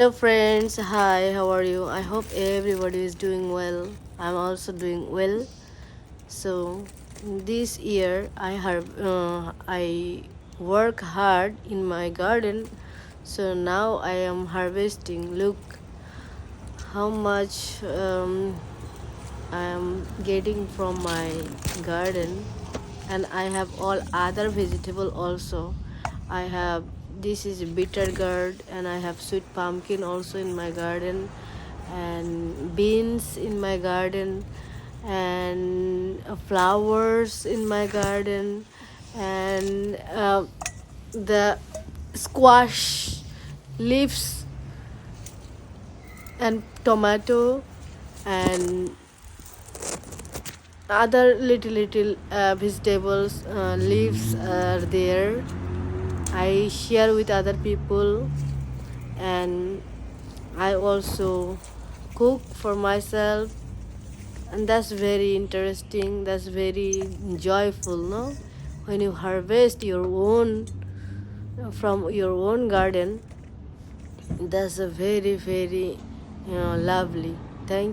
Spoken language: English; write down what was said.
Hello friends, hi, how are you? I hope everybody is doing well. I'm also doing well. So this year I work hard in my garden. So now I am harvesting. Look how much I am getting from my garden, and I have all other vegetable also. I have this is bitter gourd, and I have sweet pumpkin also in my garden, and beans in my garden, and flowers in my garden, and the squash leaves, and tomato, and other little vegetables leaves are there. I share with other people, and I also cook for myself, and that's very interesting, that's very joyful, no, when you harvest your own from your own garden. That's a very lovely. Thank